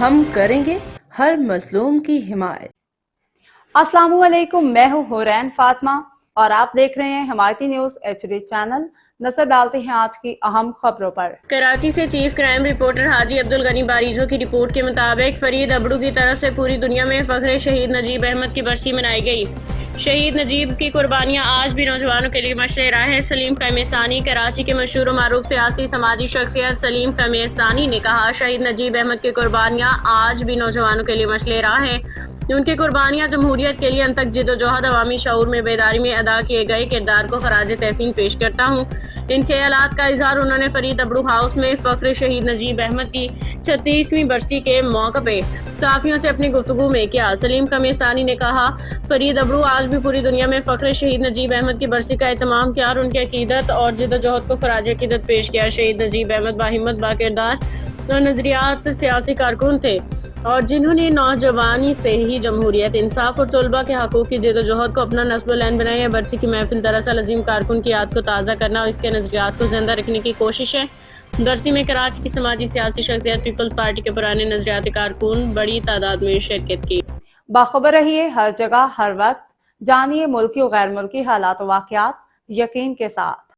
ہم کریں گے ہر مظلوم کی حمایت۔ السلام علیکم، میں ہوں حورین فاطمہ اور آپ دیکھ رہے ہیں حمایتی نیوز HD چینل۔ نظر ڈالتے ہیں آج کی اہم خبروں پر۔ کراچی سے چیف کرائم رپورٹر حاجی عبدالغنی باریجو کی رپورٹ کے مطابق فرید ابڑو کی طرف سے پوری دنیا میں فخر شہید نجیب احمد کی برسی منائی گئی۔ شہید نجیب کی قربانیاں آج بھی نوجوانوں کے لیے مشعل راہ ہیں۔ سلیم قمیصانی، کراچی کے مشہور و معروف سیاسی سماجی شخصیت سلیم قمیصانی نے کہا، شہید نجیب احمد کی قربانیاں آج بھی نوجوانوں کے لیے مشعل راہ ہیں۔ ان کی قربانیاں جمہوریت کے لیے انتھک جدوجہد، عوامی شعور میں بیداری میں ادا کیے گئے کردار کو خراج تحسین پیش کرتا ہوں۔ ان خیالات کا اظہار انہوں نے فرید ابڑو ہاؤس میں فخر شہید نجیب احمد کی 36ویں برسی کے موقع پہ صحافیوں سے اپنی گفتگو میں کیا۔ سلیم قمیصانی نے کہا، فرید ابڑو آج بھی پوری دنیا میں فخر شہید نجیب احمد کی برسی کا اہتمام کیا اور ان کی عقیدت اور جدوجہد کو خراج عقیدت پیش کیا۔ شہید نجیب احمد باہمت، باکردار اور نظریات سیاسی کارکن تھے اور جنہوں نے نوجوانی سے ہی جمہوریت، انصاف اور طلباء کے حقوق کی جدوجہد کو اپنا نصب العین بنایا۔ برسی کی محفل دراصل عظیم کارکن کی یاد کو تازہ کرنا اور اس کے نظریات کو زندہ رکھنے کی کوشش ہے۔ برسی میں کراچی کی سماجی سیاسی شخصیت، پیپلز پارٹی کے پرانے نظریاتی کارکن بڑی تعداد میں شرکت کی۔ باخبر رہیے ہر جگہ ہر وقت، جانیے ملکی و غیر ملکی حالات و واقعات یقین کے ساتھ۔